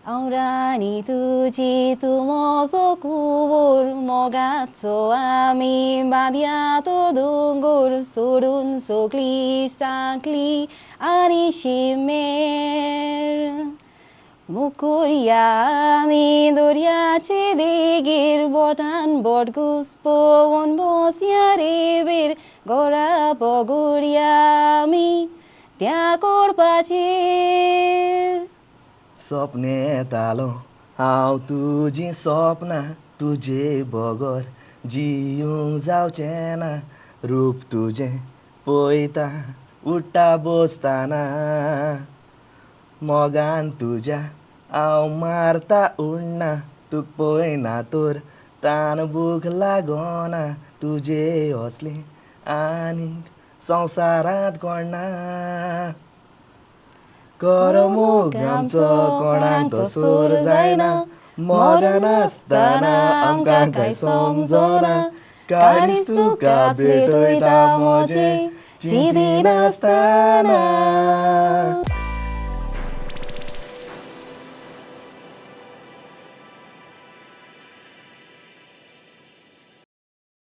Aurani tuji tumoso kubur mogatso ami badiato dungur surun sokli sakli anishimer Mukuriami duriachi digir botan bodgus powon bosiaribir gora poguriami tiakor pachir स्वप्ने तालो हांव तुझी स्वप्नां तुजे बगर जियूंक जावचें ना रूप तुजें पळयता उठ्ठा बसतना मोगान तुज्या हांव मारता उडना तुक पळयना तर तान भूक लागोना तुजे असलें आनीक संवसारांत कोण ना करमूक आमचो कोणाक तो सूर जायना मोगान आसतना आमकां कांय समजना काळीज तुका भेटयता मोजे चिंती नासतना